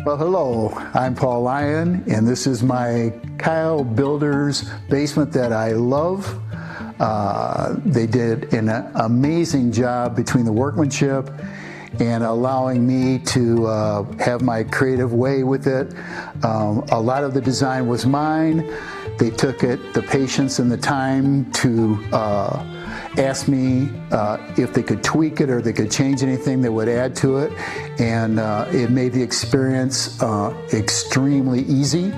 Well, hello, I'm Paul Lyon, and this is my Kyle Builders basement that I love. They did an amazing job between the workmanship and allowing me to have my creative way with it. A lot of the design was mine. They took the patience and the time to ask me if they could tweak it or they could change anything that would add to it, and it made the experience extremely easy.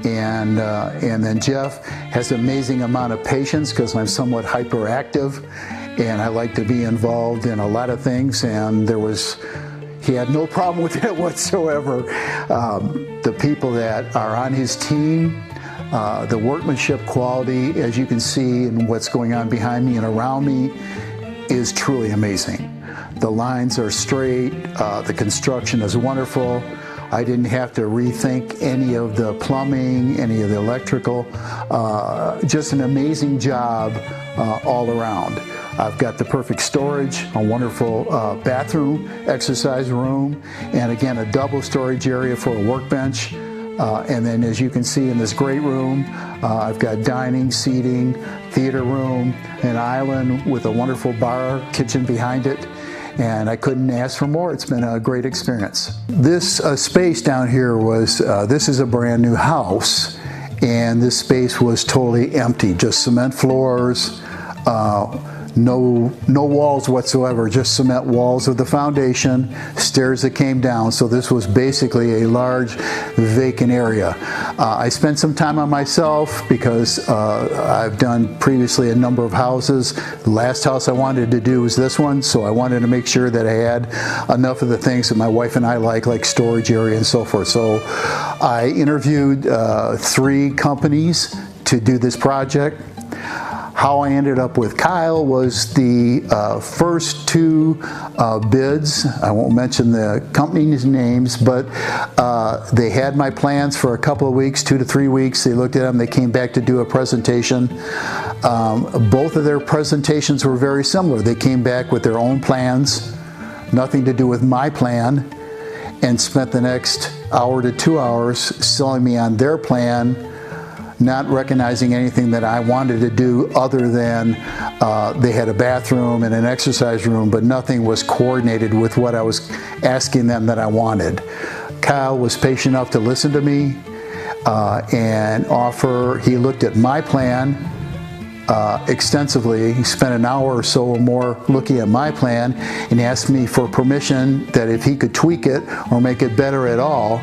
And then Jeff has an amazing amount of patience because I'm somewhat hyperactive and I like to be involved in a lot of things, and he had no problem with it whatsoever. The people that are on his team, the workmanship quality, as you can see, and what's going on behind me and around me is truly amazing. The lines are straight, the construction is wonderful. I didn't have to rethink any of the plumbing, any of the electrical. Just an amazing job all around. I've got the perfect storage, a wonderful bathroom, exercise room, and again, a double storage area for a workbench. And then, as you can see in this great room, I've got dining, seating, theater room, an island with a wonderful bar, kitchen behind it, and I couldn't ask for more. It's been a great experience. This space down here was, this is a brand new house, and this space was totally empty, just cement floors, no walls whatsoever, just cement walls of the foundation, stairs that came down. So this was basically a large vacant area. I spent some time on myself because I've done previously a number of houses. The last house I wanted to do was this one, so I wanted to make sure that I had enough of the things that my wife and I like storage area and so forth. So I interviewed 3 companies to do this project. How I ended up with Kyle was the first 2 bids. I won't mention the company's names, but they had my plans for a couple of weeks, 2 to 3 weeks. They looked at them, they came back to do a presentation. Both of their presentations were very similar. They came back with their own plans, nothing to do with my plan, and spent the next hour to 2 hours selling me on their plan, not recognizing anything that I wanted to do other than they had a bathroom and an exercise room, but nothing was coordinated with what I was asking them that I wanted. Kyle was patient enough to listen to me and offer. He looked at my plan extensively. He spent an hour or so or more looking at my plan and asked me for permission that if he could tweak it or make it better at all.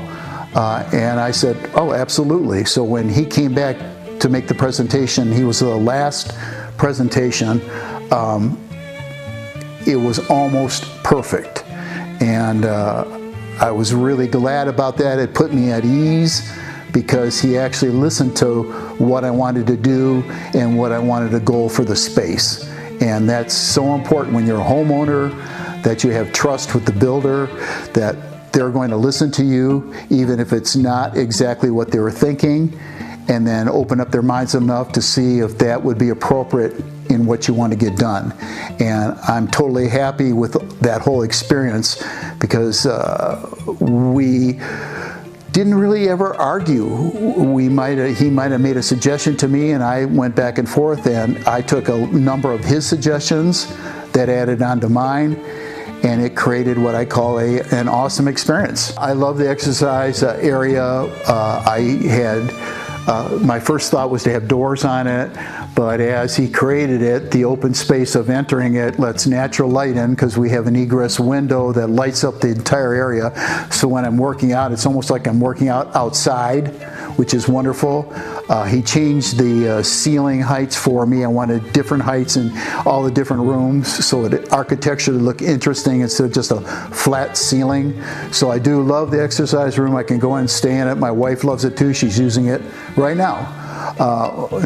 And I said, oh, absolutely. So when he came back to make the presentation, he was the last presentation. It was almost perfect. And I was really glad about that. It put me at ease because he actually listened to what I wanted to do and what I wanted to goal for the space. And that's so important when you're a homeowner, that you have trust with the builder, that they're going to listen to you even if it's not exactly what they were thinking, and then open up their minds enough to see if that would be appropriate in what you want to get done. And I'm totally happy with that whole experience because we didn't really ever argue. He might have made a suggestion to me and I went back and forth, and I took a number of his suggestions that added on to mine, and it created what I call an awesome experience. I love the exercise area. My first thought was to have doors on it, but as he created it, the open space of entering it lets natural light in because we have an egress window that lights up the entire area. So when I'm working out, it's almost like I'm working out outside, which is wonderful. He changed the ceiling heights for me. I wanted different heights in all the different rooms so the architecture to look interesting instead of just a flat ceiling. So I do love the exercise room. I can go in and stay in it. My wife loves it too. She's using it right now.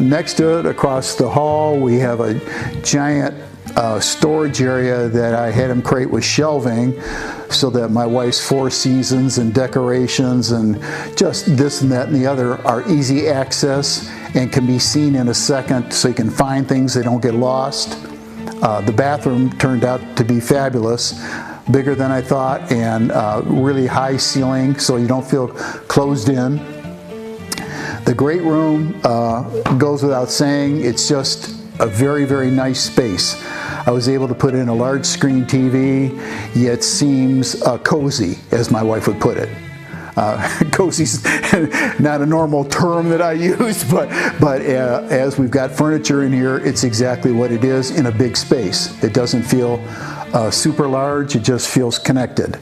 Next to it, across the hall, we have a giant storage area that I had him create with shelving so that my wife's 4 seasons and decorations and just this and that and the other are easy access and can be seen in a second, so you can find things, they don't get lost. The bathroom turned out to be fabulous. bigger than I thought, and really high ceiling so you don't feel closed in. The great room goes without saying. It's just a very, very nice space. I was able to put in a large screen TV, yet seems cozy, as my wife would put it. Cozy's not a normal term that I use, but as we've got furniture in here, it's exactly what it is in a big space. It doesn't feel super large, it just feels connected.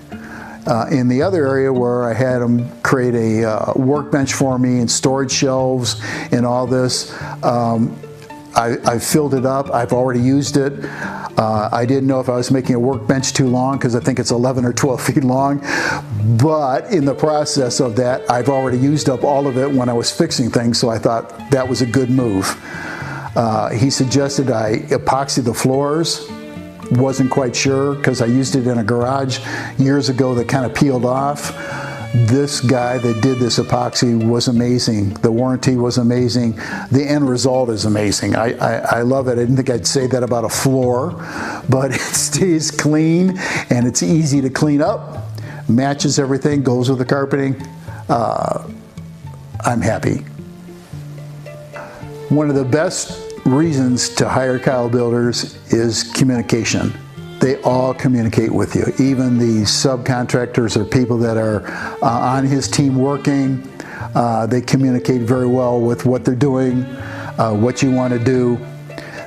In the other area where I had them create a workbench for me and storage shelves and all this, I filled it up. I've already used it. I didn't know if I was making a workbench too long because I think it's 11 or 12 feet long. But in the process of that, I've already used up all of it when I was fixing things, so I thought that was a good move. He suggested I epoxy the floors. Wasn't quite sure because I used it in a garage years ago that kind of peeled off. This guy that did this epoxy was amazing. The warranty was amazing. The end result is amazing. I love it. I didn't think I'd say that about a floor, but it stays clean and it's easy to clean up. Matches everything, goes with the carpeting. I'm happy. One of the best reasons to hire Kyle Builders is communication. They all communicate with you. Even the subcontractors or people that are on his team working, they communicate very well with what they're doing, what you want to do.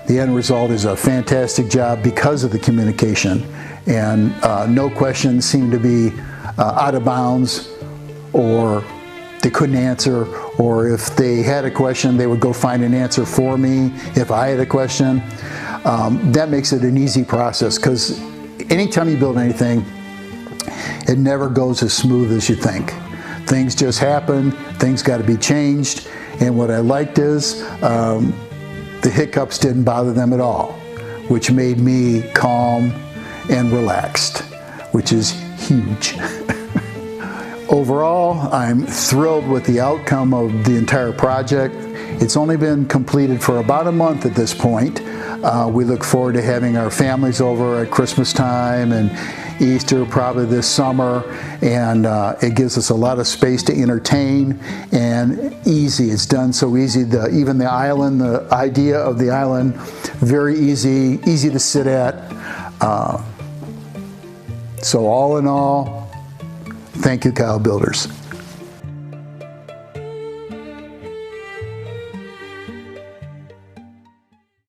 The end result is a fantastic job because of the communication. And no questions seem to be out of bounds, or they couldn't answer, or if they had a question, they would go find an answer for me if I had a question. That makes it an easy process, because anytime you build anything, it never goes as smooth as you think. Things just happen, things got to be changed, and what I liked is the hiccups didn't bother them at all, which made me calm and relaxed, which is huge. Overall, I'm thrilled with the outcome of the entire project. It's only been completed for about a month at this point. We look forward to having our families over at Christmas time and Easter probably this summer, and it gives us a lot of space to entertain, and easy. It's done so easy. Even the island, the idea of the island, very easy to sit at. So all in all, thank you, Kyle Builders.